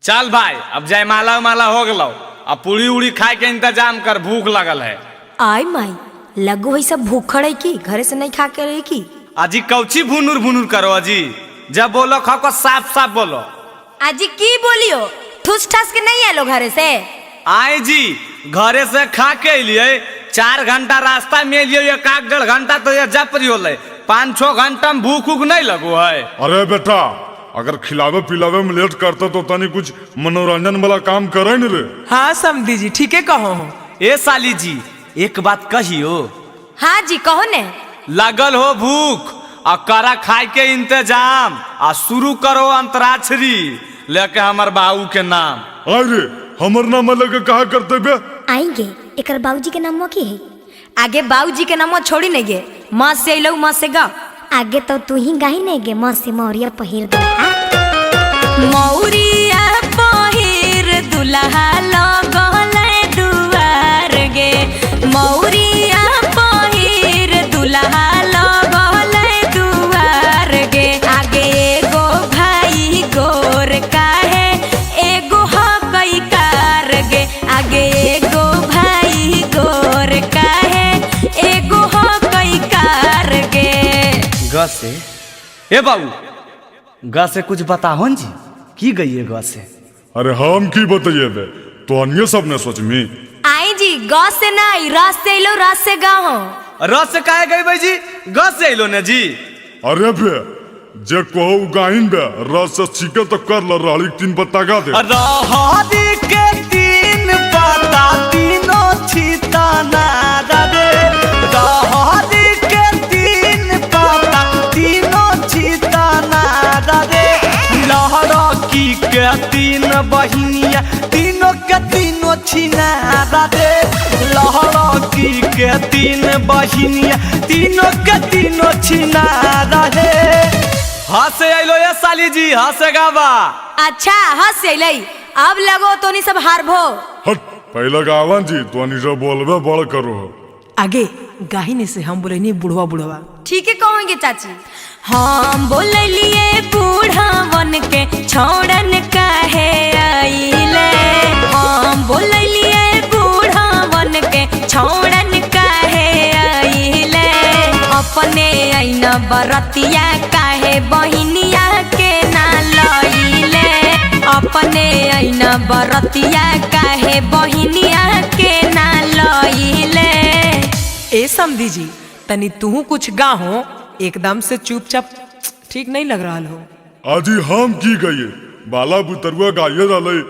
चल भाई अब जयमाला उमाला हो गलो, अब पूरी उड़ी खाए के इंतजाम कर, भूख लगल है। आय माई लगो है सब भूखड़ है की घरे से नहीं खा के रहे की। अजी कौची भुनुर भुनुर करो अजी, जब बोलो खाओ को साफ साफ बोलो। आजी की बोलियो ठूस ठास के नहीं आलो घरे से। आए जी घरे से खा के लिए 4 घंटा रास्ता में लिए, 1-1.5 घंटा तो ये जप रही होले, 5-6 घंटा में भूख उख नहीं लगो है। अरे बेटा अगर खिलावे पिलावे में लेट करते तो तनी कुछ मनोरंजन वाला काम करे न रे। हाँ समझी जी ठीक है कहो। ए साली जी एक बात कहियो। हाँ जी कहो ने। लगल हो भूख और करा खाए के इंतजाम, आ शुरू करो अंतराक्षरी लेके हमर बाबू के नाम। अरे हमर नाम लेके कहा करते बे। आएंगे एकर बाबूजी के नाम की है। आगे बाबूजी के नाम छोड़ी नहीं गे, माँ से अलो माँ से गा। आगे तो तू ही गाही नहीं गे, माँ से मौरिया पहिर दे। मौरिया पहिर दुल्हा लगले दुआर गे, मौरिया पहिर दुल्हा लगले दुआर गे। आगे एगो भाई गोर काहे एगो हकई कार गे, आगे एगो भाई गोर काहे एगो हकई कार गे। ग से ए बाबू ग से कुछ बताओ जी, की गई है ग से। अरे हम की बताइए बे, तो अन्य सब ने सोच मी। आई जी ग से नहीं रस से लो, रस से गा हो। रस से काहे गई भाई जी, ग से लो ने जी। अरे बे जे कहो गाइन बे रस से सीखे तो कर ल, रहड़ी 3 पत्ता गा दे। रहड़ी के 3 पत्ता तीनों छीता ना रे, रहड़ी के 3 पत्ता तीनों छीता ना रे। लहरकी के 3 बहिनिया तीनों के तीनों छीना रे, लहरकी के 3 बहिनिया तीनों के तीनों छीना रे। हंसे आइलो ये साली जी, हंसे गावा। अच्छा हंस अलै, अब लगो तो नहीं सब हारभो। हट पहले गावन जी तो अन्य सब बोलबे बड़ करो। आगे गाहिने से हम बोले नहीं बुढ़वा बुढ़वा। ठीक है कहोगे चाची। हम बोले लिए बूढ़ावन के छोड़न काहे आइले, हम बोले लिए बूढ़ावन के छोड़न काहे आइले। अपने आईना बरतिया काहे बहिनिया के ना लइले, अपने आईना बरतिया काहे बहिनिया के ना लइले। ए समझी जी तनी तू कुछ गा हो, एकदम से चुपचाप ठीक नहीं लग रहा हो। आजी हम की गई बाला बुतरुआ गाइए रहे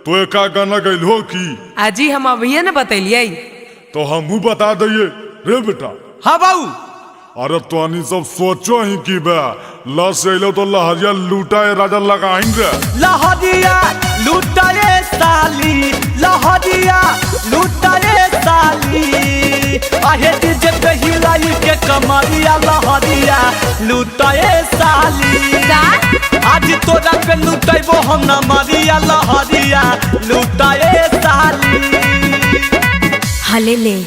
तो एक गाना गइल हो की। आजी हम अभी न बतैलिए तो हमहू बता दिए रे बेटा। हाँ बाबू। अरे तो अन्य सब सोचो ही की बे लस से तो लहरिया लूटा राजा लगाएंगे। लहरिया लूटाए साली, लहरिया लूटाए साली, आहे डीजे पे हिलाई के कमरिया लहरिया लूटाए साली। आज तोरा पे लूटाइबो हम ना मरिया, लहरिया लूटाए साली। हले ले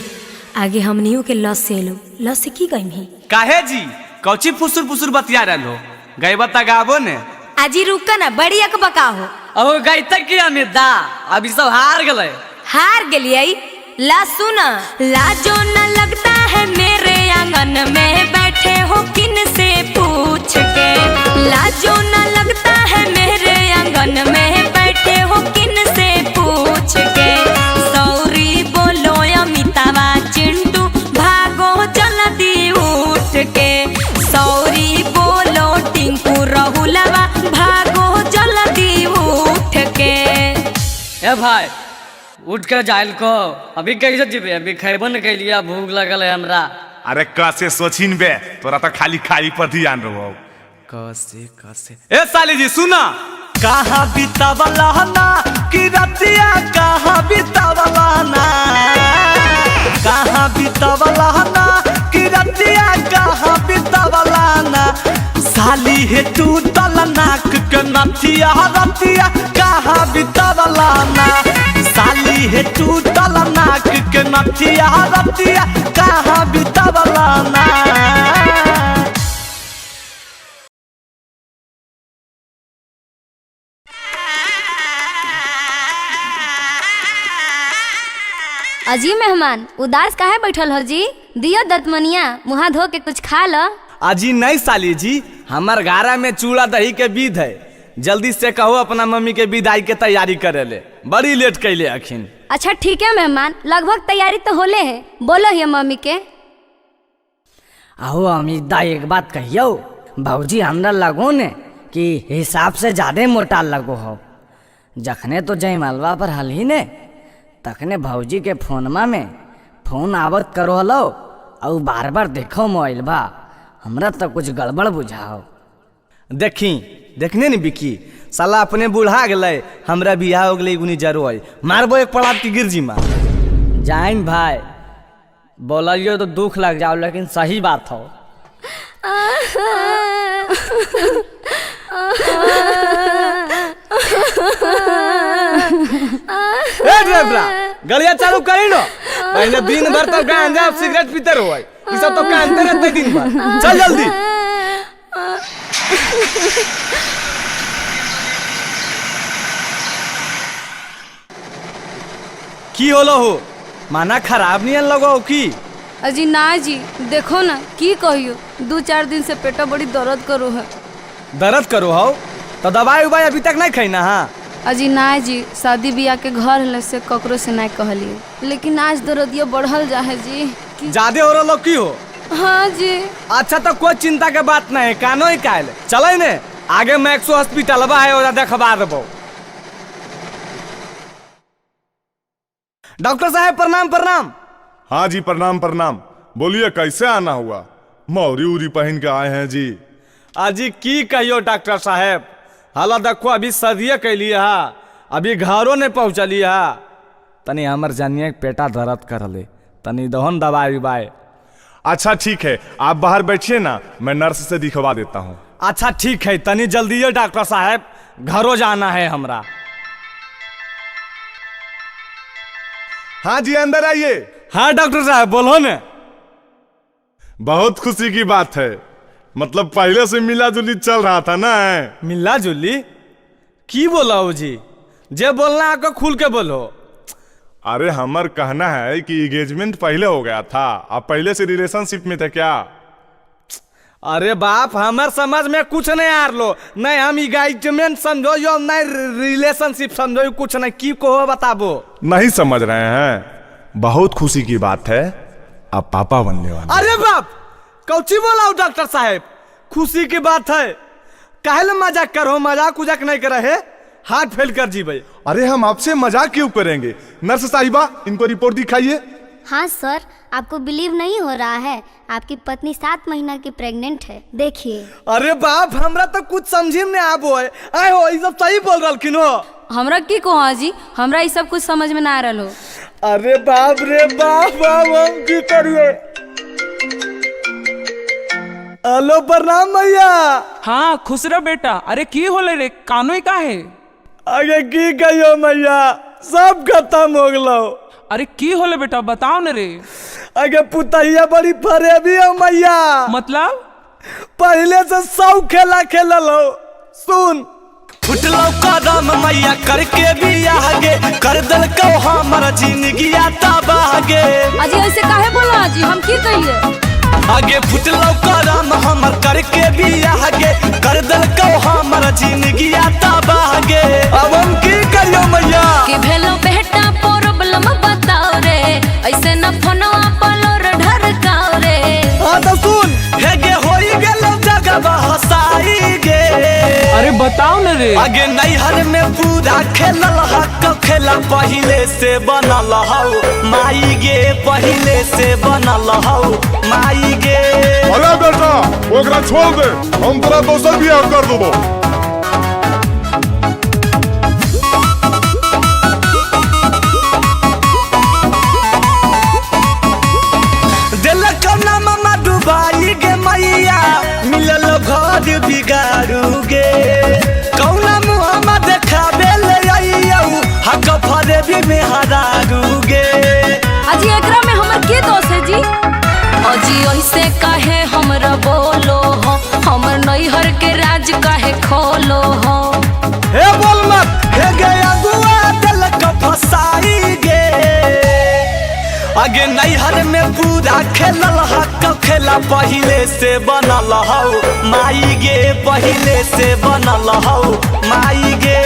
आगे हमनियों के लस से लो, लस से की गई ही। काहे जी कौची फुसुर फुसुर बतिया रहलो, गई बता गाबो ने। आजी रुका ना बड़ी अक बका हो। अब गई तक की अमिता अभी सब हार गए। हार गलिए ला सुना। लाजो न लगता है मेरे आंगन में बैठे हो किन से पूछ के, लाजो न लगता है मेरे आंगन में बैठे हो किन से पूछ के। सौरी बोलो अमितावा चिंटू भागो जल्दी उठ के, सौरी बोलो टिंकू राहुलवा भागो जल्दी उठ के। ए भाई उठ कर जाइल को, अभी कैसे जीवे, अभी खेबो न के लिया, भूख लगल है हमरा। अरे कैसे सोचिन बे तोरा तो खाली खाई पर ध्यान रहो। कैसे कैसे ए साली जी सुना। कहाँ बितावला ना कि रतिया, कहाँ बितावला ना, कहाँ बितावला ना कि रतिया, कहाँ बितावला ना। साली है टूटल नाक के नथिया, रतिया कहाँ बितावला ना। साली है टूटल नाक के नथिया, रतिया कहाँ बितावला ना। अजी मेहमान उदास काहे बैठल हो जी? दियो दतमनिया मुँह धो के कुछ खा लो। अजी नहीं साली जी, हमार गारा में चूड़ा दही के विध है। जल्दी से कहो अपना मम्मी के विदाई के तैयारी करे ले, बड़ी लेट कैले अखिन। अच्छा ठीक है मेहमान, लगभग तैयारी तो होले है। बोलो ये मम्मी के। अहो अमिता एक बात कहियो, भौजी हमरा लगो ने कि हिसाब से ज्यादा मोटा लगो हो। जखने तो जयमालवा पर हली ने तखने भौजी के फोनमा में फोन आवत करो हलो और बार बार देखो मोबाइल बा, हमरा तो कुछ गड़बड़ बुझाओ। देखने नहीं बिकी, साला अपने बुढ़ा गए, हमरा बियाह हो गई गुनी जरो है। मारबो एक पड़ाव की गिरजी मार। जाइन भाई बोलियो तो दुख लग जाओ, लेकिन सही बात हो। गलिया चालू करी नो, पहले दिन भर तो गांजा सिगरेट पीते रहो, ये सब तो कानते रहते दिन भर। चल जल्दी। की होलो हो, माना खराब नहीं लगो की? अजी ना जी, देखो ना की कहियो, 2-4 दिन से पेटा बड़ी दर्द करो है। दर्द करो हो तो दवाई उबाई अभी तक नहीं खाई ना? हाँ अजी ना जी, शादी बियाह के घर हले से ककरो से नहीं कहलिए, लेकिन आज दर्दिया बढ़ल जा है जी। ज्यादा हो रहा की हो? हाँ जी। अच्छा तो कोई चिंता के बात नहीं है, कानो ही कायल चले ने आगे में 100 हॉस्पिटल बा है, देखवा देबो। डॉक्टर साहब प्रणाम प्रणाम। हाँ जी प्रणाम प्रणाम। बोलिए कैसे आना हुआ? मौरी उरी पहन के आए हैं जी। अजी की कहियो डॉक्टर साहब, हाला देखो अभी सदिये कैलिए हा, अभी घरों ने पहुँचली हा। तनी हमर जानिए पेटा दर्द कर ले, तनी दहन दवाई उबाई। अच्छा ठीक है, आप बाहर बैठिए ना, मैं नर्स से दिखवा देता हूँ। अच्छा ठीक है, तनी जल्दी है डॉक्टर साहब, घरों जाना है हमरा। हाँ जी अंदर आइए। हाँ डॉक्टर साहब बोलो ने। बहुत खुशी की बात है, मतलब पहले से मिला जुली चल रहा था ना। मिला जुली की बोला हो जी? जे बोलना आपको खुल के बोलो। अरे हमार कहना है कि एंगेजमेंट पहले हो गया था, आप पहले से रिलेशनशिप में थे क्या? अरे बाप, हमार समझ में कुछ नहीं आ लो, नहीं हम एंगेजमेंट समझो यो नहीं रिलेशनशिप समझो, कुछ नहीं की को बताबो। नहीं समझ रहे हैं? बहुत खुशी की बात है, आप पापा बनने वाले। अरे बाप, कौची बोला डॉक्टर साहब? खुशी की बात है, काहे मजाक करो, मजाक उजाक नहीं करे है, हाथ फेल कर जी भाई। अरे हम आपसे मजाक क्यों करेंगे? नर्स साहिबा इनको रिपोर्ट दिखाइए। हाँ सर, आपको बिलीव नहीं हो रहा है, आपकी पत्नी 7 महीना की प्रेग्नेंट है, देखिए। अरे बाप, हमरा तो कुछ समझी में आबो है। आए हो ये सब सही बोल रहा किनो? हमरा की कहो जी, हमरा ये सब कुछ समझ में ना आ रहा हो। अरे बाप रे बाप, हम की करिए? हेलो प्रणाम भैया। हाँ खुश रह बेटा। अरे की होले रे, कानो का है? आगे की कहियो मैया, सब खत्म हो गलो। अरे की होले बेटा, बताओ न रे। आगे पुतहिया बड़ी फरेबी है मैया, मतलब? पहले से 100 खेला खेलल हो। सुन, फुटलो कदम मैया करके भी आगे कर दल को हमारा जिंदगी तबागे। अजी ऐसे काहे बोला जी, हम की कहिए? आगे फुटलो कदम हमर करके भी आगे कर दल को हमारा जिंदगी तबागे। अब हम की करियो मैया? कि भेलो बेटा प्रॉब्लम बताओ रे, ऐसे न फोनवा पलोर ढरकाओ रे। हां तो सुन, हेगे होई गेलो जगह हसाई गे। अरे बताओ न रे। आगे नैहर में पूरा खेलल हक खेला पहले से बनल हौ माई गे, पहले से बनल हौ माई गे। अरे बेटा ओकरा छोड़ दे, हम तोरा दोसर बियाह कर देबो। दिलक नाम डुबाई गे मैया, मिलल घर बिगाड़ू गे। कौना मुहम्मा देखाबे ले आइयौ, हक फरे भी में हरारू गे। अजी एकरा में हमर के दोष है जी? अजी ऐसे काहे हमरा बोलो हो, हमर नैहर के राज काहे खो आगे नैहर में पूरा खेलल हक खेला पहिले से बनल हौ माई गे पहिले से बनल हौ माई गे।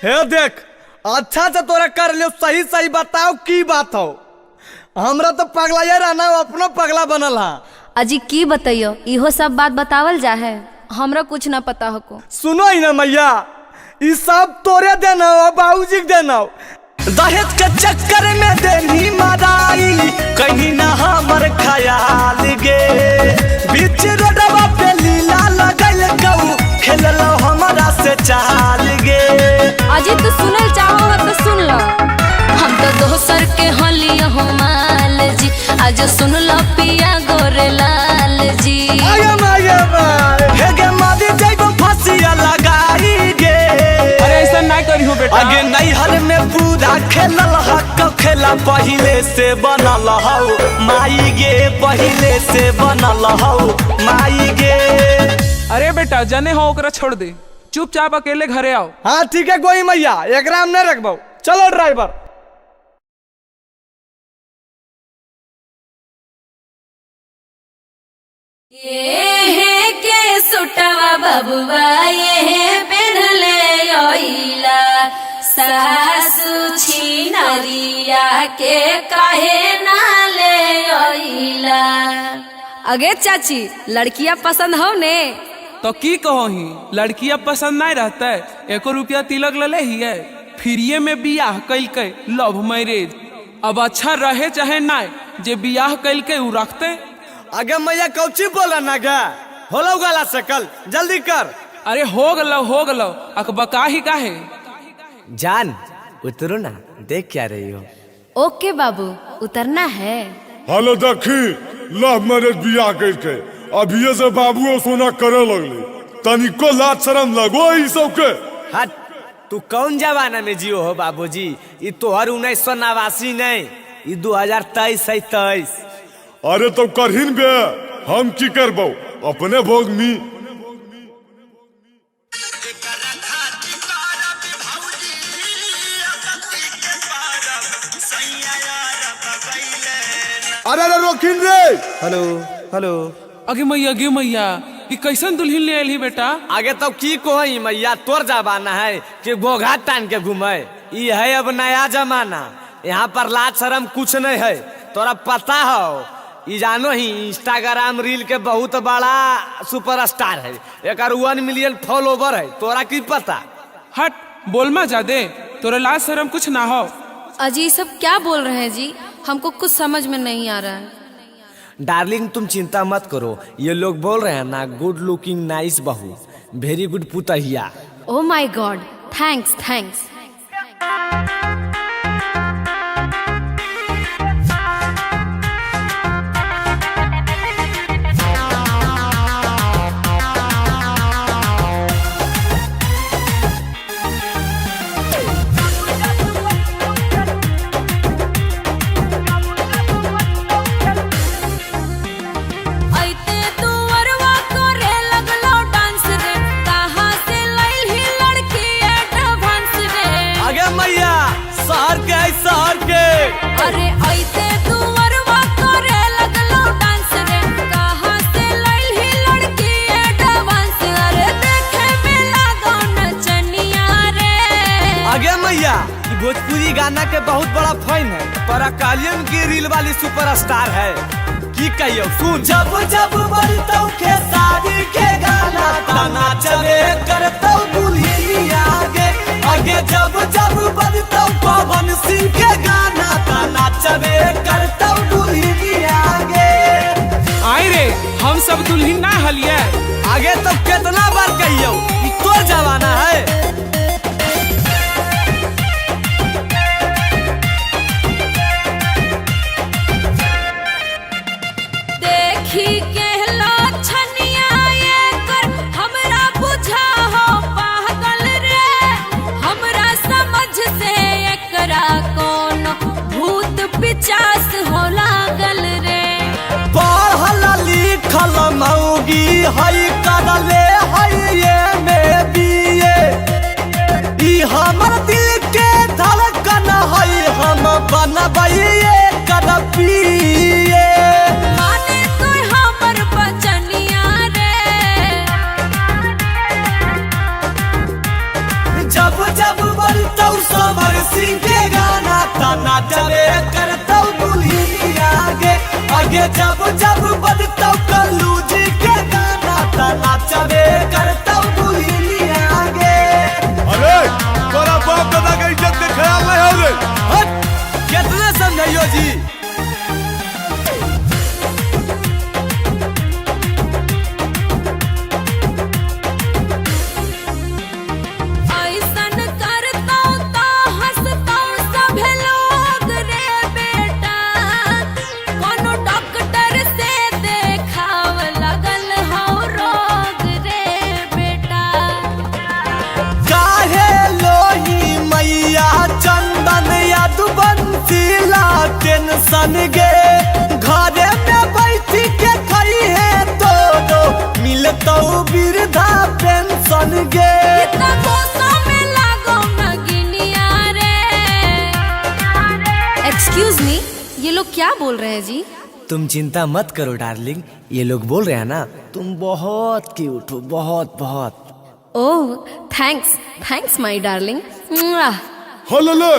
हे देख अच्छा से तोरा कर लियो सही सही बताओ की बात हो। हमरा तो पगला यार रहना अपनो पगला बनल हा। अजी की बताइयो इहो सब बात बतावल जा है हमरा कुछ ना पता हो। सुनो ही ना मैया ई सब तोरे देना हो बाबूजी के देना हो। दहेज के चक्कर में देनी मराई कहीं ना हमर ख्याल गे बीच रोडवा पे लीला लगल गऊ खेलल हमरा से चाल गे। अजी तू सुनल चाहो तो सुन लो हम तो दोसर के हलिया हो माल जी आज सुन लो पिया गोरे लाल जी। आया माया हे गे मारी जाइबो फांसिया लगाई गे। अरे ऐसा ना करियो बेटा। आगे नैहर में पूरा खेलल हक खेला पहिले से बनल हौ माई गे पहिले से बनल हौ माई गे। अरे बेटा जने हो ओकरा छोड़ दे चुपचाप अकेले घरे आओ। हाँ ठीक है गोई मैया एकरा हम नहीं रखबो। चलो ड्राइवर। ये के सुटवा बबुआ ये पहनले ओइला सासु छिनरिया के काहे ना ले ओइला। अगे चाची लड़कियां पसंद हो ने तो की कहो ही लड़कियां पसंद नहीं रहता 1 रुपया तिलक ले ही है फ्रीये में बियाह कैल के लव मैरिज। अब अच्छा रहे चाहे ना जे बियाह कैल के उ रखते। आगे मैया कौची बोला ना गे होलो गला सकल जल्दी कर। अरे हो गलो अकबका ही काहे। जान उतरो ना देख क्या रही हो। ओके बाबू उतरना है। हेलो देखी लव मैरिज बियाह करके अभी से बाबू सोना करे लगले तनिको लाज शरम लगो ई सब के। हट तू कौन जमाना में जियो हो बाबूजी ई तोहर 1989 नहीं ई 2023 है 23। अरे तो करहिन बे हम की करबो अपने भोग मी। अरे रोकिन रे। Hello hello. अगे मैया ई कैसन दुल्हन ले आइल ही बेटा। आगे तो की कोई मैया तोर जमाना है कि घोघा टान के घूमे ई है अब नया जमाना। यहाँ पर लाज शरम कुछ नहीं है तोरा पता हो। ई जानो ही इंस्टाग्राम रील के बहुत बड़ा सुपरस्टार है एक 1 मिलियन फॉलोवर है तोरा की पता। हट बोल मा जादे तोरा लाज शरम कुछ ना हो। अजी सब क्या बोल रहे हैं जी हमको कुछ समझ में नहीं आ रहा है। डार्लिंग तुम चिंता मत करो ये लोग बोल रहे हैं ना गुड लुकिंग नाइस बहू वेरी गुड पुतहिया। Oh my god thanks thanks. अरे ऐसे तू वरवा करे लगलो डांस रे कहां से लइल ही लड़की एडवांस। अरे देखे में लागो नचनिया रे। आगे मैया भोजपुरी गाना के बहुत बड़ा फैन है पर कालियन की रील वाली सुपरस्टार है की कहियो सुन। जब जब बजतौ के शादी के गाना तना चले करतौ दुल्हनी आगे आगे जब जब बजतौ पवन सिंह के गाना तना चले करतौ दुल्हनी आगे। आई रे हम सब दुल्हन ना हलिए। आगे तो कितना बार कहियो ई तोर जमाना है। देखी के लछनिया ये कर हमरा बुझा हो पागल रे। हमरा समझ से एकरा कौन भूत पिचास हो लागल रे। पढ़ल लिखल मौगी हई करले हई ये में बीए टेंशन गे घरे में बैठ के खई है तो मिलतो वृद्धा पेंशन गे। कितना कोसा में लागो नगिनिया रे। एक्सक्यूज मी, ये लोग क्या बोल रहे हैं जी? तुम चिंता मत करो डार्लिंग, ये लोग बोल रहे हैं ना तुम बहुत क्यूट हो, बहुत बहुत। ओह थैंक्स, थैंक्स माय डार्लिंग। हलले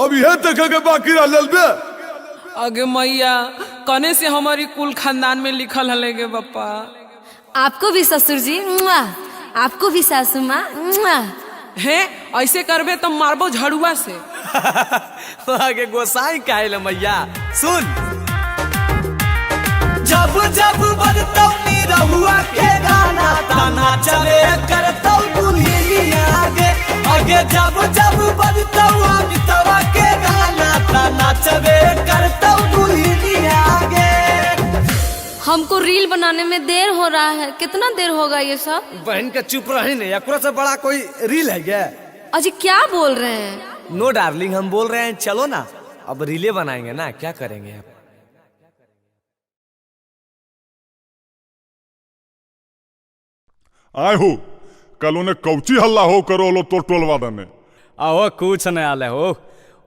अब यह देखे के बाकी रहल बे। अगे मैया कने से हमारी कुल खानदान में लिखल हले गे बप्पा। आपको भी ससुर जी, आपको भी सासू माँ। हैं ऐसे करबे तो मारबो झड़ुआ से। आगे गोसाई काहे मैया सुन। जब जब बजतौ निरहुआ के गाना ताना चले करतौ दुल्हनिया आगे आगे। जब जब बजतौ अमितवा के गाना ताना चले करतौ दुल्हनिया आगे। हमको रील बनाने में देर हो रहा है, कितना देर होगा ये सब? बहन के चुप रही नहीं, एकरा से बड़ा कोई रील है क्या? अजी क्या बोल रहे हैं? नो डार्लिंग हम बोल रहे हैं चलो ना अब रीले बनाएंगे ना, क्या करेंगे अब। आए हो कल उन्हें कौची हल्ला हो करो लो तो टोलवा दने। अहो कुछ नहीं आले हो,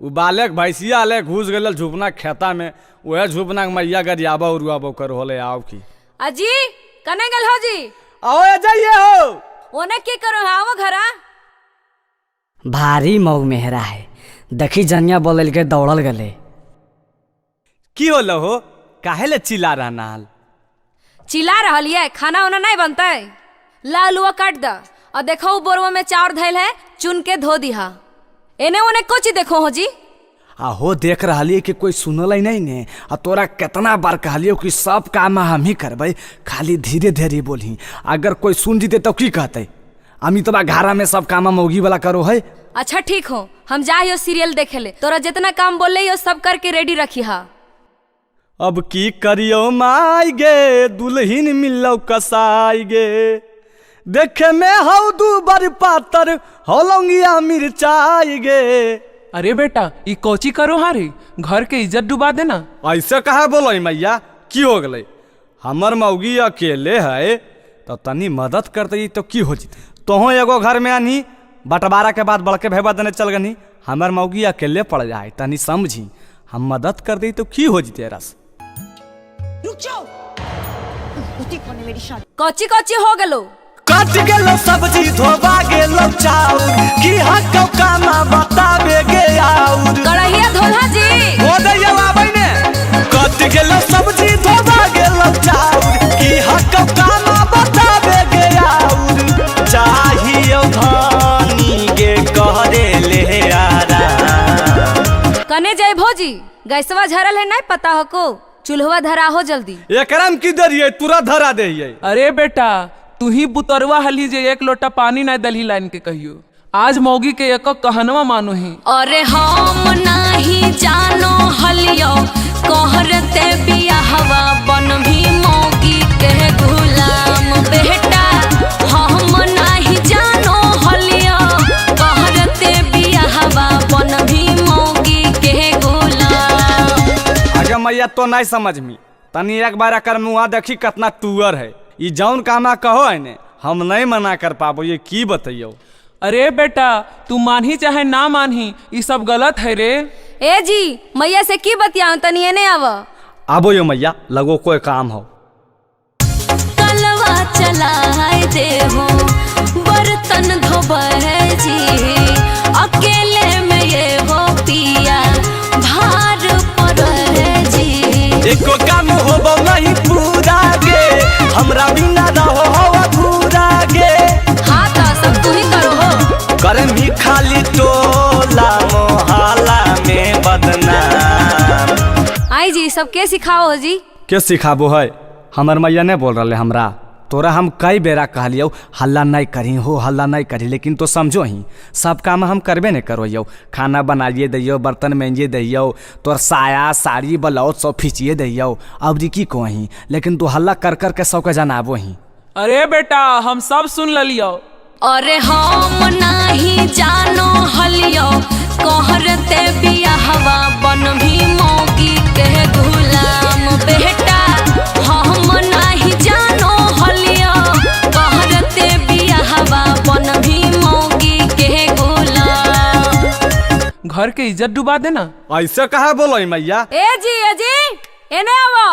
उ बालक भैंसिया आले घुस गल झुपना खेता में, वह झुपना मैया गरियाबो उरुआबो कर होले आओ की। अजी कने गल हो जी? आओ जाइए हो। ओने की करो आओ घरा। भारी मऊ मेहरा है, देखी जनिया बोलल के दौड़ल गले। की होलो हो, काहे ले चिल्ला रहना हाल? चिल्ला रहलिए, खाना वाना नहीं बनता है। ला आलुआ काट दा और देखो बोरवा में चाउर धैल है, चुन के धो दिहा। एने ओने कोची देखो हो जी? आहो देख रही कि कोई सुनल नहीं ने, आ तोरा कितना बार कहलियो कि सब काम हम ही करबे, खाली धीरे धीरे बोली। अगर कोई सुन जीते तो की कहते? अमितवा घारा में सब काम मौगी वाला करो है। अच्छा ठीक हो, हम जाइयो सीरियल देखे ले, तोरा जितना काम बोल ले सब करके रेडी रखी हा। अब की करियो माई गे दुल्हन मिलो कसाई गे, देखे में हौ दू बर पातर होलंगिया मिर्चाई गे। अरे बेटा ई कोची करो हारे, घर के इज्जत डुबा देना। ऐसे कहा बोलो मैया, की हो गए? हमर मौगी अकेले है तो तनी मदद करते तो की हो जीते। तोहो एगो घर में आनी, बंटवारा के बाद बड़के भैया देने चल गनी, हमर मौगी अकेले पड़ जाए, तनी समझी। हम मदद कर दी तो की हो जीते रस। रुक जाओ, कोची कोची हो गलो? कट गेलो सब्जी धोबा गेलो चाउर, की हक कामा बतावे गे आउर। कढ़ैया धोला जी हो दैया आबै ने। कट गेलो सब्जी धोबा गेलो चाउर, की हक कामा बतावे गे आउर। चाहियो धानी गे कहरे ले आरा। कने जाए भोजी, गैसवा झरल है नहीं पता हो को? चूल्हा धरा हो जल्दी। एकराम की दरिए तुरंत धरा दे। अरे बेटा तू ही बुतरवा हली जे एक लोटा पानी नहीं दलही लाइन के कहियो। आज मौगी के एक कहनवा मानो ही। अरे हम नहीं जानो हलियो, कहरते बियाहवा बन भी मौगी के गुलाम। बेटा हम नहीं जानो हलियो, कहरते बियाहवा बन भी मौगी के गुलाम। आगे मैया तो नहीं समझ में, तनी एक बार कर मुआ देखी कितना टूअर है। ये जौन कामा कहो है ने हम नहीं मना कर पाबो, ये की बताइयो। अरे बेटा तू मानही चाहे ना मानही, ये सब गलत है रे। ए जी मैया से की बतियाऊं, तनी एने आव। आबो यो मैया, लगो कोई काम हो। कलवा चलाए दे हो, बर्तन धोबे जी, अकेले में ये हो पिया भार पर जी। एको काम होबो नहीं पूरा गे, हमरा बिना रहो हो अधूरा गे। हाँ तो सब तू ही करो हो। करम ही खाली टोला मोहल्ला में बदनाम। आई जी सब के सिखाओ हो जी? के सिखाबो है? हमर मैया ने बोल रहे हमरा, तोरा हम कई बेरा कहलियो हल्ला नहीं करी हो, हल्ला नहीं करी, लेकिन तो समझो ही सब काम हम करबे नहीं करो। खाना बनाइए दैयो, बर्तन मेंजिए दैयो, तोर साया साड़ी ब्लाउज सब खींचिए दैयो। अब जी की कही, लेकिन तू हल्ला कर कर के सबके जनाबो ही। अरे बेटा हम सब सुन लियो। अरे हम नहीं जानो हलियो, कहरते बियाहवा बन भी मौगी के घर के इज्जत डुबा देना। ऐसे कहा बोलो मैया। ए जी एने आवो।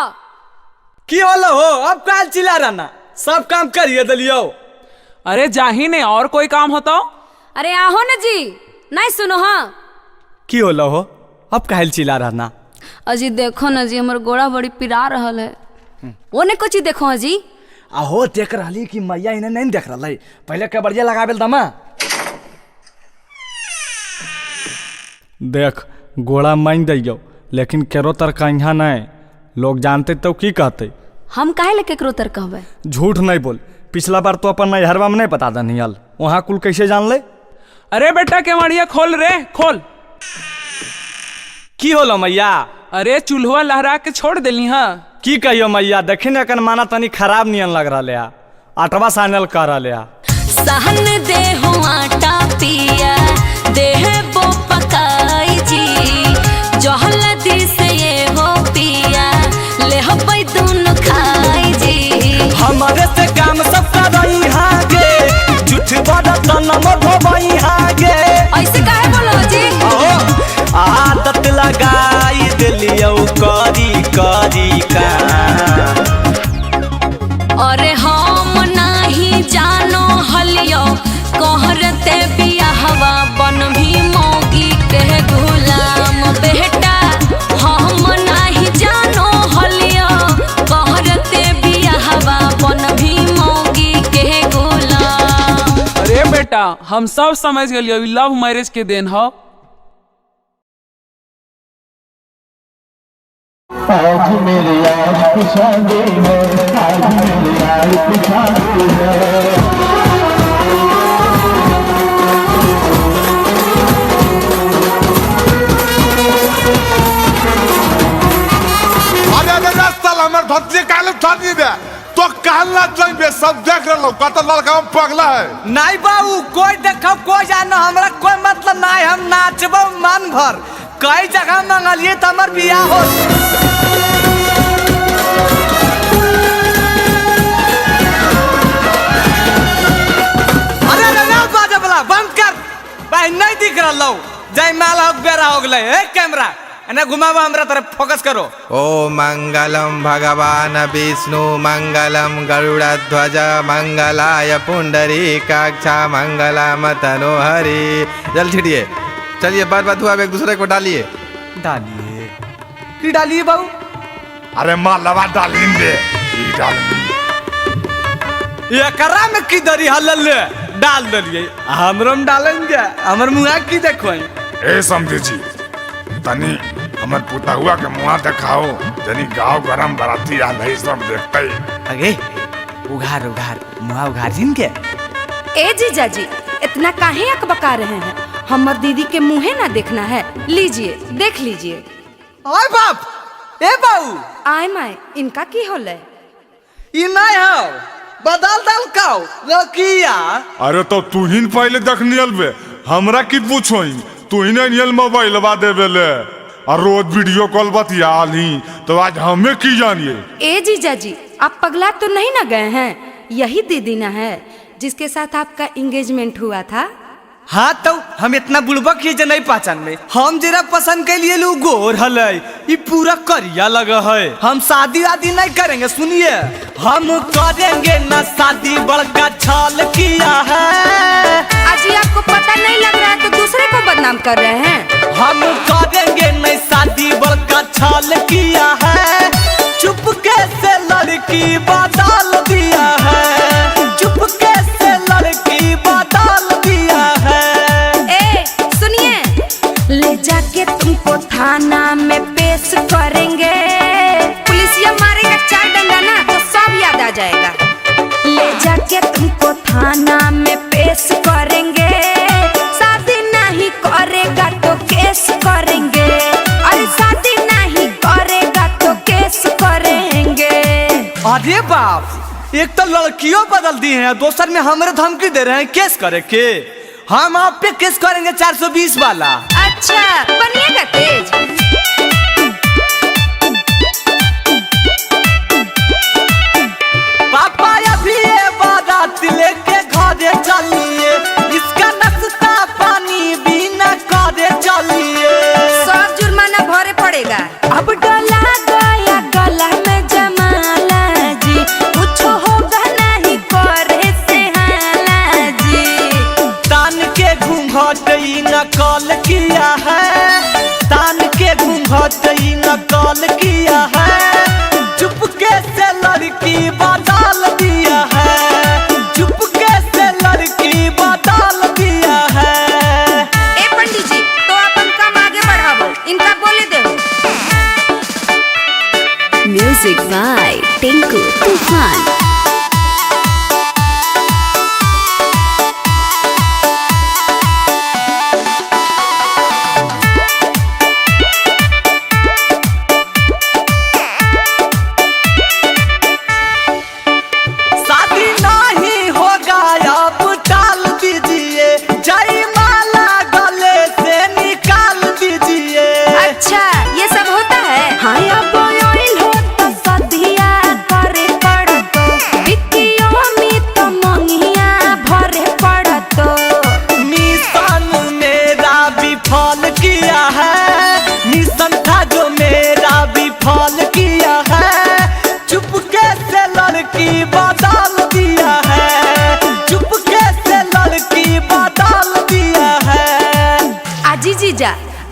की होलो हो, अब काल चिल्ला रहना, सब काम करिए दलियो। अरे जाही ने और कोई काम होता। अरे आहो न जी, नहीं सुनो हाँ। की होलो हो, अब काल चिल्ला रहना। अजी देखो न जी, हमर गोड़ा बड़ी पिरा रहल है। ओने कुछ देखो अजी। आहो देख रही कि मैया इन्हें नहीं देख रहा, पहले के बढ़िया लगाबे दमा। देख गोड़ा मान दियो, लेकिन केरो तर कहीं नहीं, लोग जानते तो की कहते। हम काहे ले केकरो तर कहबे। झूठ नहीं बोल, पिछला बार तो अपन नैहरवा में नहीं पता दनियल, वहाँ कुल कैसे जान ले। अरे बेटा केवड़िया खोल रे खोल। की होलो मैया। अरे चूल्हा लहरा के छोड़ देली हाँ। की कहियो मैया, देखी न कन माना तनी खराब नियन लग रहा, आटवा सानल कर रहा। सहन दे हो आटा पिया, देह वो पकाई जी, जहल दी से ये हो पिया, ले हो पै दोनों खाई जी। हमारे से काम सब करई हागे, झूठ बड़ा तनम धोबई हागे। ऐसे काहे बोलो जी। आदत लगाई दिलियो करी करी का। अरे हम नहीं जानो हलियो, कहरते बियाहवा बन भी मोगी के गुलाम बेटा। हम नहीं जानो हलियो, कहरते बियाहवा बन भी मोगी के गुलाम। अरे बेटा हम सब समझ गए, लव मैरिज के दिन हो। आज मेरे यार की शादी है, आज मेरे यार की शादी है। अरे रास्ता हमार भतीजे काले थानी दे तो कहला जाइबे, सब देख रहो कतल लड़का में पगला है। नहीं बाबू कोई देखो कोई जानो, हमरा कोई मतलब नहीं, हम नाचबो मन भर। कई जगह मंगलिए तो हमार बियाह हो। बंद कर भाई, नहीं दिख रहा लो। जय माला हो बेरा हो गए। ए कैमरा एने घुमावा, हमरा तरफ फोकस करो। ओ मंगलम भगवान विष्णु मंगलम गरुड़ध्वज मंगलाय पुंडरीकाक्षा मंगलम तनोहरि। जल छिड़िए, चलिए बार बार धुआ एक दूसरे को डालिए। डालिए की डालिए बाबू। अरे मालवा डालिन दे, की डालिन ये करा में की दरी हलल डाल दलिए, हमरो में डालेंगे। हमर मुंह की देखो। ए समझे जी, तनी हमर पुतहुआ के मुंह दिखाओ, जनी गांव गरम बराती आ नहीं सब देखते। अगे उघार उघार मुंह उघार जिन के। ए जीजा जी इतना काहे अकबका रहे हैं, हमर दीदी के मुंहे ना देखना है। लीजिए देख लीजिए। ओए बाप, ए बाऊ आय माय, इनका की होले। ई नहीं हो बदल दल काओ लकिया। अरे तो तू ही पहले देख नियल बे, हमरा की पूछो, तू ही नियल मोबाइल बा देवे ले, और रोज वीडियो कॉल बतियाल ही, तो आज हमें की जानिए। ए जीजा जी आप पगला तो नहीं ना गए हैं, यही दीदी ना है जिसके साथ आपका एंगेजमेंट हुआ था। हाँ तो हम इतना बुड़बक ही नहीं पहचान में, हम जरा पसंद के लिए लोग गोर हलै, ये पूरा करिया लगा है। हम शादी वादी नहीं करेंगे, सुनिए हम करेंगे ना शादी, बड़का छाल किया है। अजी आपको पता नहीं लग रहा है तो दूसरे को बदनाम कर रहे हैं। हम करेंगे नहीं शादी, बड़का छाल किया है। चुपके से लड़की बदल दिया है, चुपके से लड़की बदल दिया है। ए सुनिए, ले जाके तुमको थाना में पेश करेंगे, पुलिसिया मारेगा 4 डंडा ना तो सब याद आ जाएगा। ले जाके तुमको थाना में पेश करेंगे, शादी नहीं करेगा तो केस करेंगे, अरे शादी नहीं करेगा तो केस करेंगे। अरे बाप, एक तो लड़कियों बदल दी हैं, दूसर में हमारे धमकी दे रहे हैं केस करे के। हम आप पे केस करेंगे 420 वाला। अच्छा बनिएगा तेज। पापा अभी ये बारात लेके घरे चलिए, इसका नाश्ता पानी भी न करे चलिए। हटई नकल किया है, चुपके से लड़की बदल दिया है, चुपके से लड़की बदल दिया है। ए पंडित जी तो अपन काम आगे बढ़ावो, इनका बोले दो। म्यूजिक बाय टिंकू तूफान।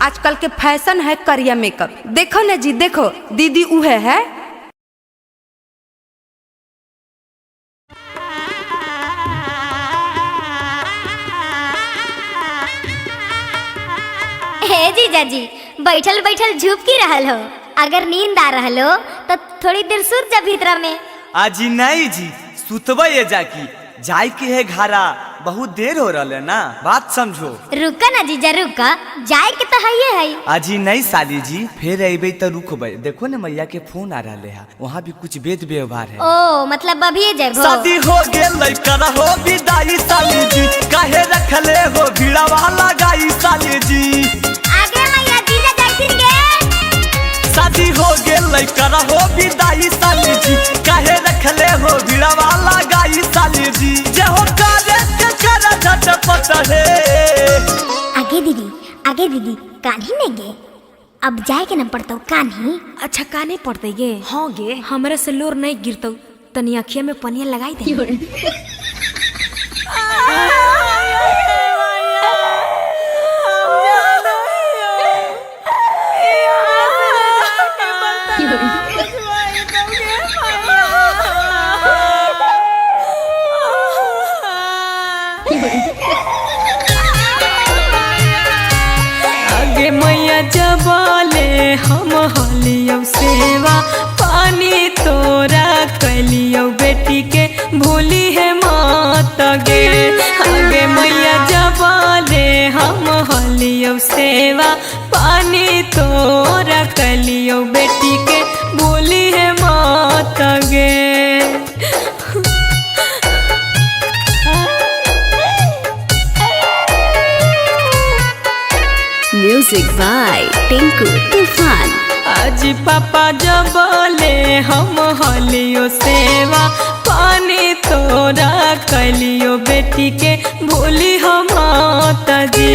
आजकल के फैशन है करिया मेकअप। देखो ना जी, देखो दीदी उहे है। हे जीजा जी, बैठल बैठल झुप की रहल हो? अगर नींद आ रहल हो तो थोड़ी देर सुत जा भीतर में। आजी नहीं जी, सुतबे ये जाकी जाय के है घारा, बहुत देर हो रहा है ना, बात समझो। रुका ना जीजा रुका, जाए के तो है। आजी नहीं साली जी, फिर अबे तो रुकबे। देखो ना मैया के फोन आ रहा है, वहाँ भी कुछ वेद व्यवहार है। ओ मतलब अभी जाबो? शादी हो गेल कर हो विदाई साली जी, काहे रखले हो भीड़ा वाला गाई साली जी। आगे मैया जीजा जाइसिन गे। शादी हो गेल कर हो विदाई साली जी, काहे रखले हो भीड़ा वाला गाई साली जी। जे हो करे के कर झटपट है। आगे दीदी कान्ही नहीं गे, अब जाए के न पड़तो कान्ही। अच्छा काने पड़ते गे? हाँ गे, हमरा से लोर नहीं गिरतो, तनी अखिया में पनिया लगाई दे। आगे मैया जबाले हम हलियो सेवा, पानी तोरा कलियो बेटी के भूली है मात गे। आगे मैया जबाले हम हलियो सेवा, पानी तोरा कलियो बेटी के भूली है मात गे। म्यूजिक बाय टिंकू तूफान। आज पापा जबले हम हलियो सेवा, पानी तोरा कलियो बेटी के भूली हम माता जी।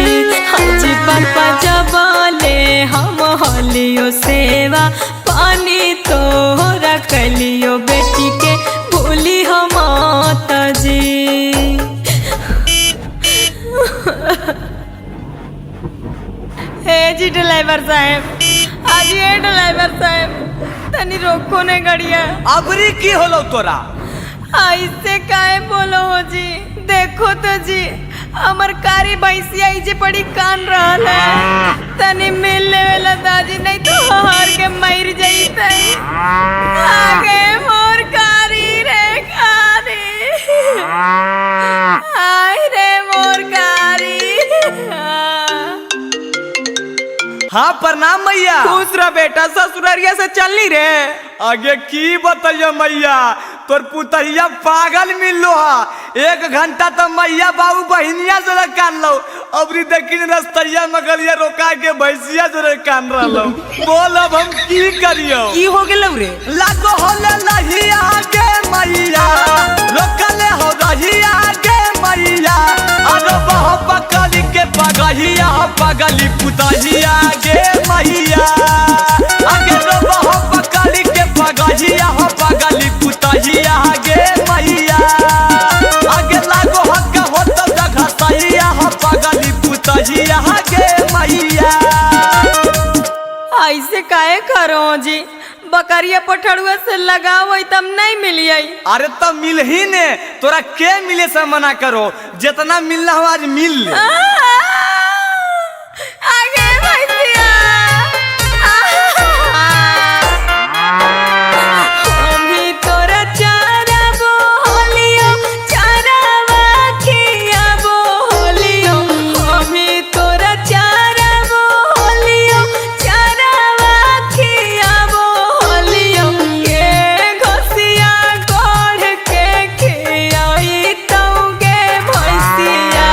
आज पापा जबले हम हलियो सेवा, पानी तोरा कलियो बेटी के भूली हम माता जी। हे जी ड्राइवर साहब, आज ये ड्राइवर साहब तनी रोको ने गड़िया। अबरी की होलो तोरा? ऐसे काहे बोलो हो जी? देखो तो जी, हमर कारी भैंसिया जे पड़ी कान रहल है, तनी मिलने वाला दादी नहीं तो हार के मर जाइते। आगे मोर कारी रे कारी, आय रे मोर कारी। हाँ प्रणाम मैया। खुश रह बेटा, ससुरारिया से चलनी रे। आगे की बताइए मैया, तोर पुतहिया पागल मिलो हा। 1 घंटा तो मैया बाबू बहनिया जरा कान लो, अबरी देखी रस्तरिया मगलिया रोका के भैंसिया जरा कान रहो। बोल अब हम की करियो? की हो गेलौ रे? लागो होले नहीं आगे मैया, रोकले हो रही आगे मैया। अरे बह पकड़ी के पगहिया, पगली पुतहिया गे मैया। आगे रो बह पकड़ी के पगहिया, पगली पुतहिया गे मैया। आगे लागो हक हो तो जगह सहिया, पगली पुतहिया गे मैया। ऐसे ऐसे काहे करो जी? बकरिया पठड़ुआ से लगाओ तब नहीं मिलिए। अरे तब मिल ही ने, तोरा के मिले से मना करो, जितना मिलना हो आज मिल ले। आगे भैया हमी तोरा चारा बोलियो, चारावा खिया बोलियो, हमी तोरा चारा बोलियो, चारावा खिया बोलियो, के घोसिया गोढ़ के खियाई तौगे भैसिया,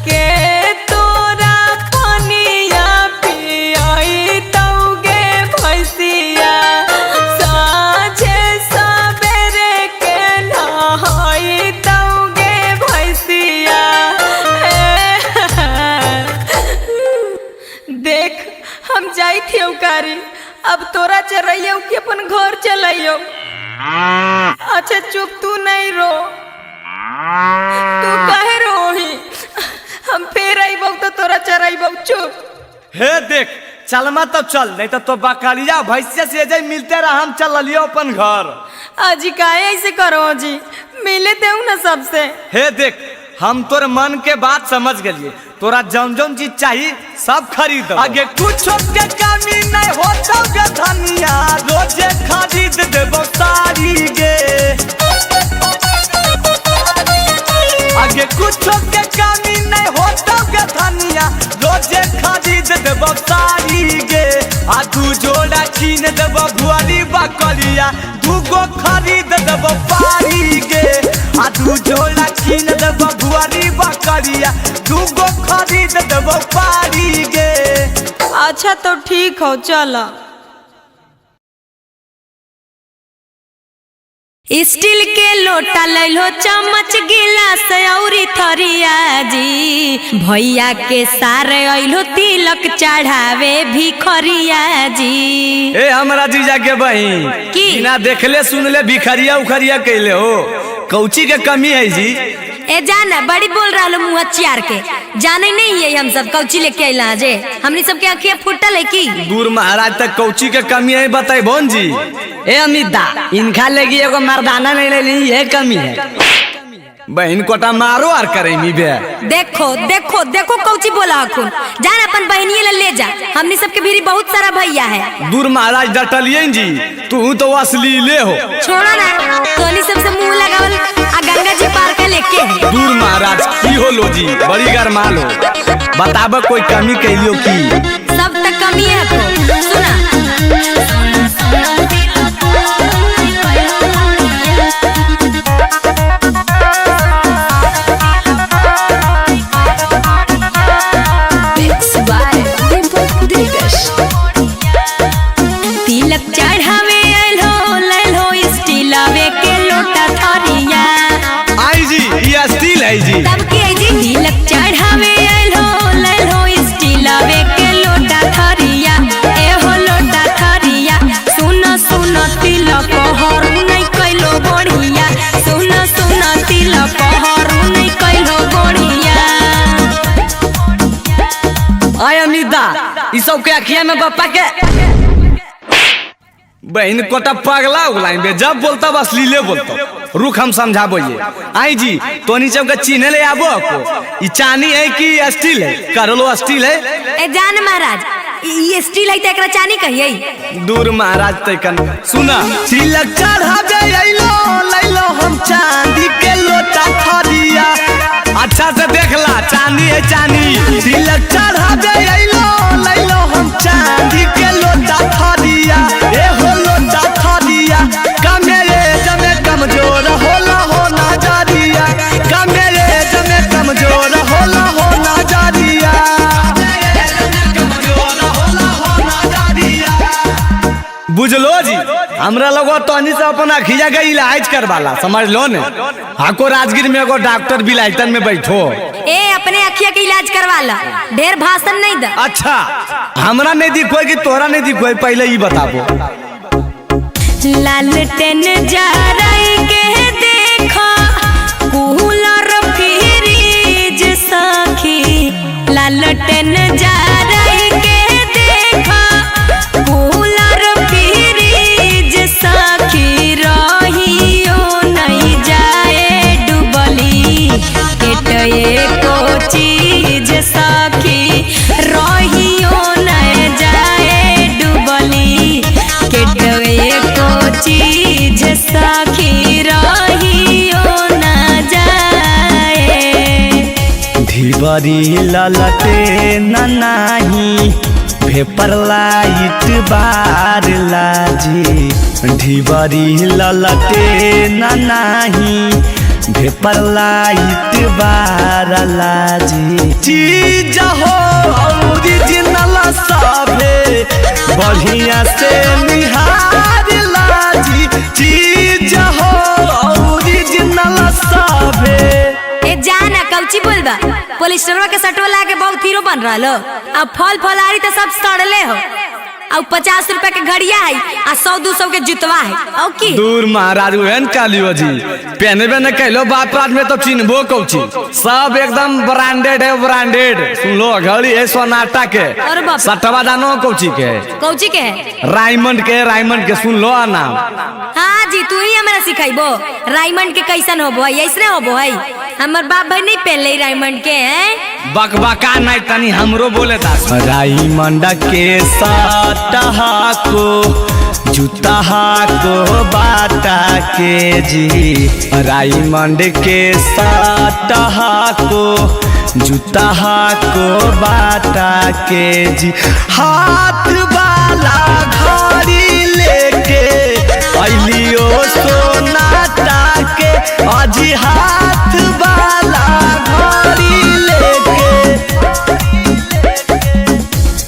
के तोरा पनिया पियाई तौगे भैसिया, साँझे सबेरे के नहाई तौगे भैसिया। देख हम जाई थी उकारी, अब तोरा चरैया कि अपन घर चलाइयो। अच्छा चुप, तू नहीं रो, तू काहे रोही? हम फिर आइबो तो तोरा चराइबो, चुप। हे देख चलमा तब चल, नहीं तो बकरिया भैंसिया से जाई मिलते रहा, हम चल लियो अपन घर। अजी काहे ऐसे करो जी, मिले देऊ ना सबसे। हे देख हम तोर मन के बात समझ गलिए, तोरा जौन जौन चीज चाहिए सब खरीद। आगे कुछ के कमी नहीं होता गे धनिया, रोजे खरीद देबो साड़ी गे। आगे कुछ के कमी नहीं होता गे धनिया, रोजे खरीद देबो साड़ी गे। आ दू जोड़ा कीन देबो भुआरी बकरिया, दूगो खरीद देबो पारी गे। आ दू जोड़ा कीन देबो भुआरी बकरिया, दूगो खरीद देबो पारी गे। अच्छा तो ठीक हो, चलो। स्टील के लोटा लैलो, चम्मच गिलास औरी थरिया जी, भैया के सारे अइलो तिलक चढ़ावे भिखरिया जी। ए हमरा जीजा के बहिन की? बिना देखले सुनले भिखरिया उखरिया कैले हो, कौची के कमी है जी? ए जाना बड़ी बोल रहा मुँह चियार के, जाने नहीं है हम सब कौची लेके अला जे, हमनी सबके आँखिया फुटल है की? दूर महाराज तक कौची के कमी है बताई बोन जी। ए अमिता, इनका लगी एगो मर्दाना नहीं ले ली, ये कमी है। बहन कोटा मारो आर करे मी बे। देखो देखो देखो कौची बोला हकुन, जान अपन बहनिए ले जा, हमनी सबके भीरी बहुत सारा भैया है। दूर महाराज डटलिए जी, तू तो अश्लीले हो। छोड़ो ना, तोनी सबसे मुंह लगावल आ गंगा जी पार के लेके है। दूर महाराज की हो लो जी, बड़ी गरमाल हो, बताब कोई कमी कैलियो की? सब तक कमी है तो सुना। तिलक चढ़ावे आइलो, लैलो स्टीलवे के लोटा थरिया। आई जी ये स्टील है जी। तब की है जी? तिलक चढ़ावे आइलो, लैलो स्टीलवे के लोटा थरिया। ए हो लोटा थरिया, सुनो सुनो तिलक हरू नहीं कैलो बढ़िया, सुनो सुनो तिलक हरू नहीं कैलो बढ़िया। आय अमिता, ई सब के अखिया में बापा के बहन कोटा पगला उगलाई बे, जब बोलता बस लीले बोलता। रुक हम समझाबोये। आई जी तोनी सब के चिन्ह ले आबो को, ई चानी है कि स्टील है? करलो स्टील है। ए जान महाराज, ये स्टील है त एकरा चानी कहिए। दूर महाराज तकन सुना, तिलक चढ़ावे आइलो, लैलो हम चांदी के लोटा थरिया। अच्छा से देखला, चांदी है चांदी। तिलक चढ़ावे आइलो, लैलो हम चांदी के लोटा थरिया। ए हो लोटा थरिया, कमेरे जमे कमजोर होला हो नजरिया, कमेरे जमे कमजोर होला हो नजरिया। बुझलो जी, हमरा लोगो तोनी से अपना खिजा के इलाज करवाला, समझ लो ने। हाको राजगीर में एगो डॉक्टर बिलाइटन में बैठो। ए अपने अखिया के इलाज करवा ला, ढेर भाषण नहीं दे। अच्छा हमरा नहीं दिखोई कि तोरा नहीं दिखोई, पहले ही बताबो। लालटेन जराई के देखो, कूलर फ्रिज सखी। लालटेन जराई के देखो, ढिबरी ललटे नाही भेपर लाइट बार लाजी ढिबरी ललटे नाही भेपर लाइट बार लाजी चीज हो ओरिजिनल सभे बढ़िया से निहार लाजी चीज हो ओरिजिनल सभे। ए जाना कौची बोलबा पोलिस्टरवा के सटवा लाके बहुत हीरो बन रहलो। अब फल फलारी तो सब सड़ले हो। अब 50 रुपए के घड़िया है आ 100-200 के जुतवा है। और की दूर महाराज उहन कालियो जी पहने न कहलो बाप रात में तो चिन्हबो कौची सब एकदम ब्रांडेड है ब्रांडेड। सुन लो घड़ी है सोनाटा के सटवा दानो कौची के है रायमंड के सुन लो नाम। हाँ जी तू ही हमरा सिखाइबो रायमंड के कैसन होबो है ऐसने होबो है। हमर बाप भाई नहीं पहले रायमंड के हैं बकबका नहीं तनी हमरो बोले था रायमंड के सटहा को जूता को बाटा के जी रायमंड के सटहा को जूता को बाटा के जी हाथ वाला घड़ी लेके अलियो सोनाटा के अजी हाथ वाला घड़ी लेके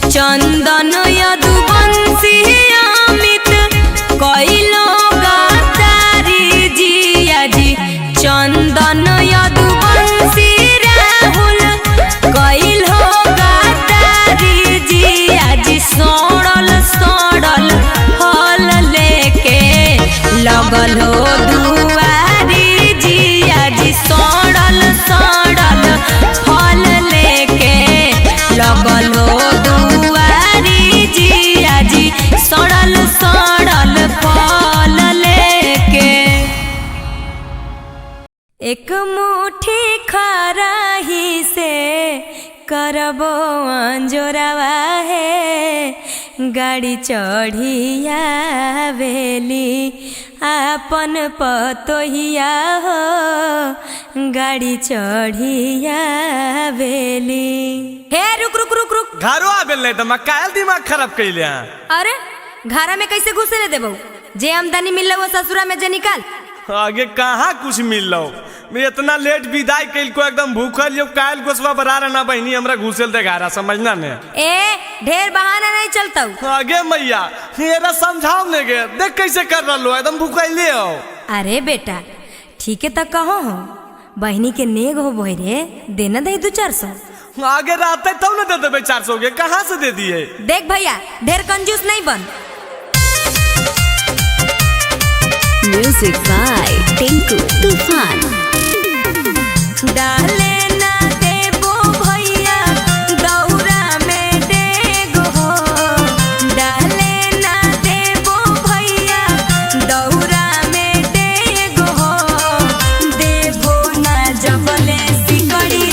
चंदन यदुवंशी अमित कइलो गातारी जिया जी चंदन यदुवंशी राहुल कइलो गातारी जिया जी सड़ल सड़ल फल लेके लगल हो दुआरी जिया जी सड़ल सड़ल फल लेके लगल हो दुआरी जिया जी सड़ल सड़ल फल लेके। एक मुट्ठी खराही से करबो अंजोरावा है गाड़ी चढ़िया वेली आपन पतोहिया हो गाड़ी चढ़िया वेली। हे रुक रुक रुक रुक घरो आबेल नहीं तो कायल दिमाग खराब कैले। अरे घरा में कैसे घुसे ले देबो जे आमदनी मिल वो ससुरा में जे निकाल। आगे कहाँ कुछ मिल लो मैं इतना लेट विदाई कैल को एकदम भूखल जो कायल गोसवा बरा रहना बहनी हमरा घुसेल दे घारा समझना ने। ए ढेर बहाना नहीं चलता आगे मैया मेरा समझाओ ने गे देख कैसे कर रहा लो एकदम भूखैले हो। अरे बेटा ठीक है तो कहो हो बहनी के नेग हो बोई रे देना दे 200-400 आगे रहते तब ना दे देबे 400 के कहाँ से दे दिए। देख भैया ढेर कंजूस नहीं बन। म्यूजिक बाय टिंकू तूफान। डाले ना देबो भैया दौरा में डेगो हो डाले ना देबो भैया दौरा में डेगो हो देबो ना जबले सिकड़ी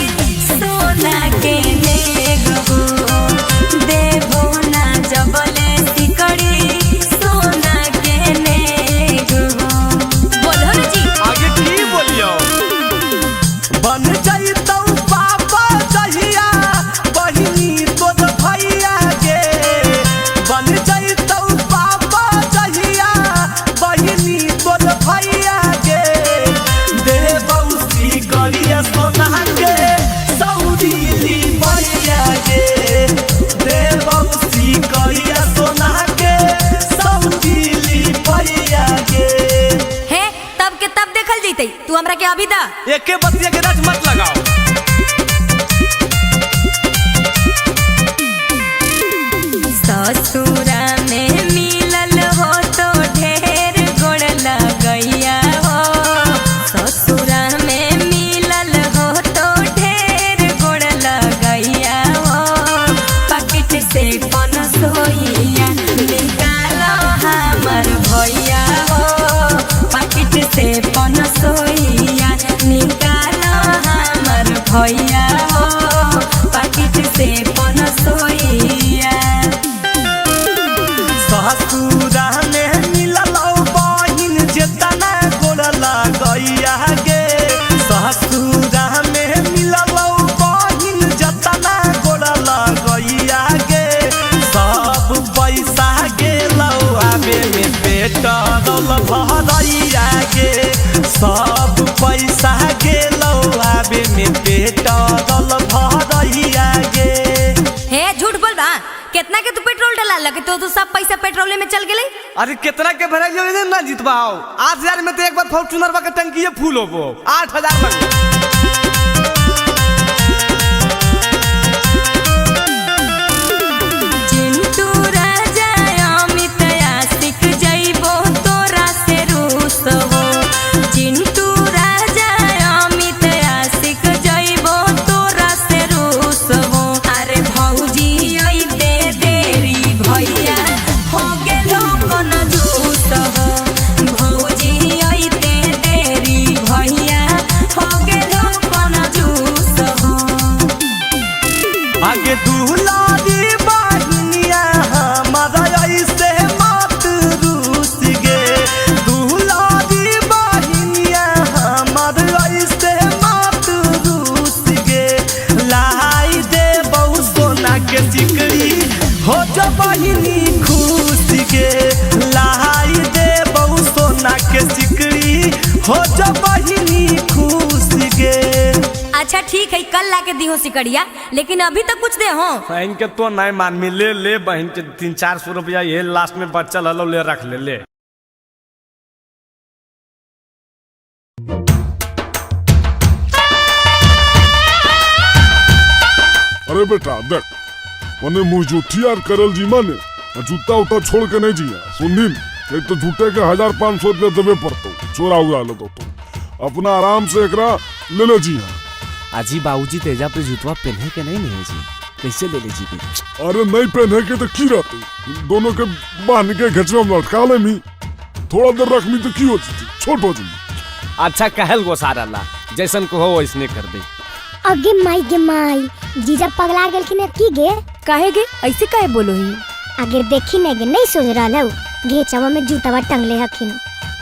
सोना के नेगो हो देबो ना जबले सिकड़ी सोना के नेगो हो। बोलो ना जी आगे की बोलियो बन जाई तो पापा जहिया बहिनी तोर भैया के बन जाई तो पापा जहिया बहिनी तोर भैया के दे बौसी करिया सोना के सौदीली भैया के दे बौसी करिया सोना के सौदीली भैया के। हे तब के तब देखल जैते तू हमरा के अभी दा एक के बतिया के रट मत लगाओ। ससुरा में मिलल हो तो ढेर गोड़ लगैया हो ससुरा में मिलल हो तो ढेर गोड़ लगैया हो पकेट से पनसोइया निकालो हमर भैया हो पकेट से पनसोइया निकालो हमर कहला कि तो सब पैसा पेट्रोल में चल गेले। अरे कितना के भराई ना जीतबाओ 8000 में तो एक बार फॉर्च्यूनर का टंकी फूल होबो 8000 में। आगे दुलारी बहनिया हमारा ऐसे मत रूस गे, दुलारी बहनिया हमारा ऐसे मत रूस गे। लाई दे बहु सोना के सिकड़ी हो जा बहिनी खुश गे, लाई दे बहु सोना के सिकड़ी हो जा बहिनी खुश गे। अच्छा ठीक है, कल ला के दी हो सिकड़िया, लेकिन अभी तक कुछ दे हो। बहन के तो नहीं मान में ले बहन के 300-400 रुपया ये लास्ट में बच्चा लो ले रख ले। अरे बेटा देख मने मुँह जूठी यार करल जी माने जूता उता छोड़ के नहीं जिया सुनिन एक तो झूठे के 1500 रुपया देवे पड़तो चोरा उड़ा लो तो अपना आराम से एकरा ले ले जी। अजी बाबूजी तेजा पे जूतवा पहने के नहीं जी, कैसे ले ले जी? अरे नहीं पहने के तो की रहते दोनों के बांध के घचवा में लटका ले मी थोड़ा देर रख मी तो की होती छोट हो जी। अच्छा कहल गो सारा ला जैसन को हो वैसने कर दे। अगे माई जीजा पगला गेल कि की गे काहे गे ऐसे काहे बोलो ही? आगे देखी नहीं गे नहीं सोच रहा लो घेचवा में जूतावा टंगले हखिन।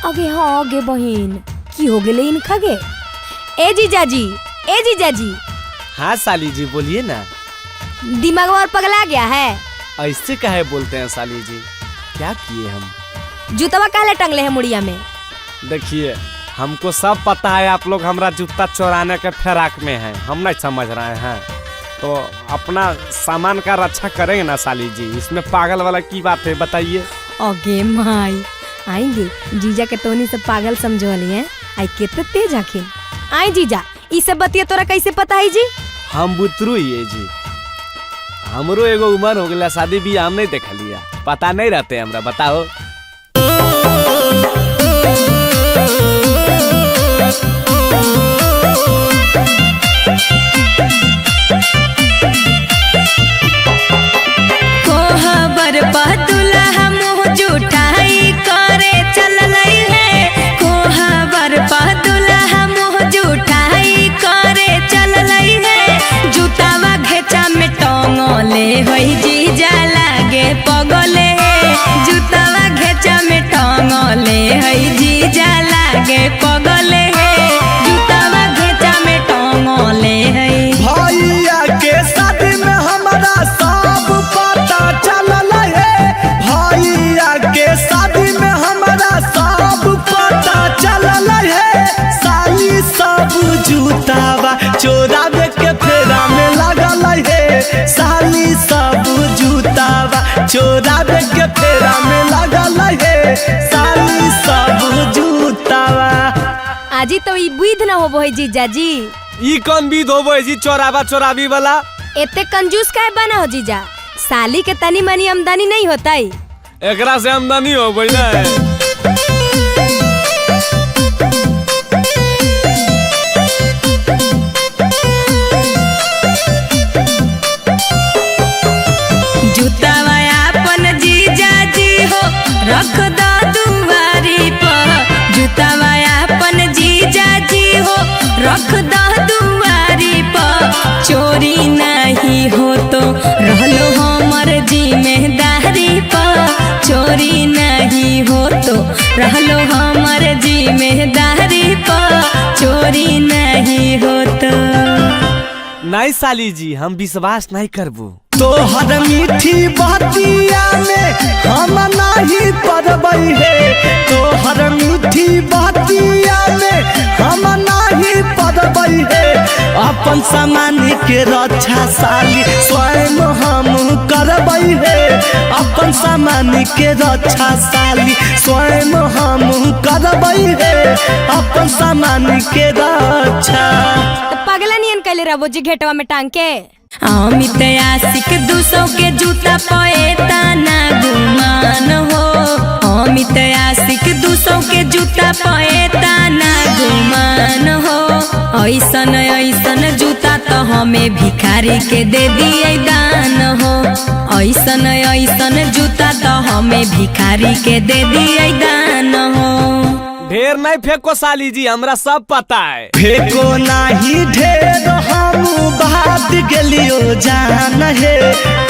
अगे हाँ गे बहिन की हो गेले इनका गे। ए जीजाजी। हाँ साली जी बोलिए ना। दिमाग और पगला गया है? ऐसे काहे बोलते हैं साली जी, क्या किए हम? जूतावा काहे टंगले है मुड़िया में? देखिए हमको सब पता है आप लोग हमारा जूता चोराने के फिराक में हैं, हम नहीं समझ रहे हैं तो अपना सामान का रक्षा करेंगे ना साली जी, इसमें पागल वाला की बात है बताइए। अगे माई आएंगे जीजा के तोनी से पागल समझो लिए आई कितने तेज आखिर। आई जीजा ई सब बतिया तोरा कैसे पता है जी? हम बुतरू ये जी हमरो एगो उम्र हो गया शादी भी हम नहीं देख लिया पता नहीं रहते हमरा बताओ। कोहबर पतुला हम जुटाई करे चलल है, कोहबर पतुला हम जुटाई करे चलल है। जूतावा घेचा में टंगले होई जीजा लागे पगले, जूतावा घेचा में टंगले होई जीजा लागे पगले है, जूतावा घेचा में टंगले है। भैया के शादी में हमारा सब पता चलल है, भैया के शादी में हमारा सब पता चलल है। साली सब जूतावा चोरावे के फेरा में लगल है, साली सब जूतावा चोरावे के फेरा में लगल है, साली सब जूतावा। आजी तो ई बुध ना होबो है जीजाजी। ई कौन विध होबो है जी चोरावा चोरावी वाला? एते कंजूस काहे बना हो जीजा? साली के तनी मनी आमदनी नहीं होता है? एकरा से आमदनी होबो ना। जूतावा अपन जीजाजी हो रख दो दुआरी पर, जूतावा अपन जीजाजी हो रख दो दुआरी पर। चोरी नहीं हो तो रहलो हमर जिम्मेदारी पर, चोरी नहीं हो तो रहलो हमर जिम्मेदारी पर, चोरी नहीं हो तो। नहीं साली जी हम विश्वास नहीं करबू। तोहर मीठी बतिया में हम नहीं पड़बै है, मीठी बतिया में हम नहीं पड़बै है। अपन सामान के रक्षा साली स्वयं हम करबै हे अपन सामान के रक्षा साली स्वयं हम करबै हे अपन सामान के रक्षा। पगला नियन कैले रहो जी घेटवा में टांग के। अमित आशिक 200 के जूता पएता ना गुमान हो। अमित आशिक 200 के जूता पएता ना गुमान हो। ऐसन ऐसन जूता तो हमें भिखारी के दे दिए दान हो। ऐसन ऐसन जूता तो हमें भिखारी के दे दिए दान हो। ढेर नहीं फेंको साली जी, हमरा सब पता है। फेंको नहीं ढेर हम बात गेलियो जान हे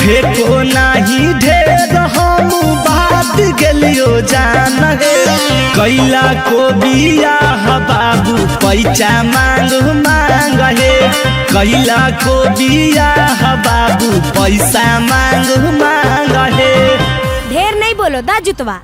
फेंको नहीं ढेर हम बात गेलियो जान हे। कैला को बियाह बाबू पैसा मांग मांग हे कैला को बियाह बाबू पैसा मांग मांग हे। ढेर नहीं बोलो दा जुतवा।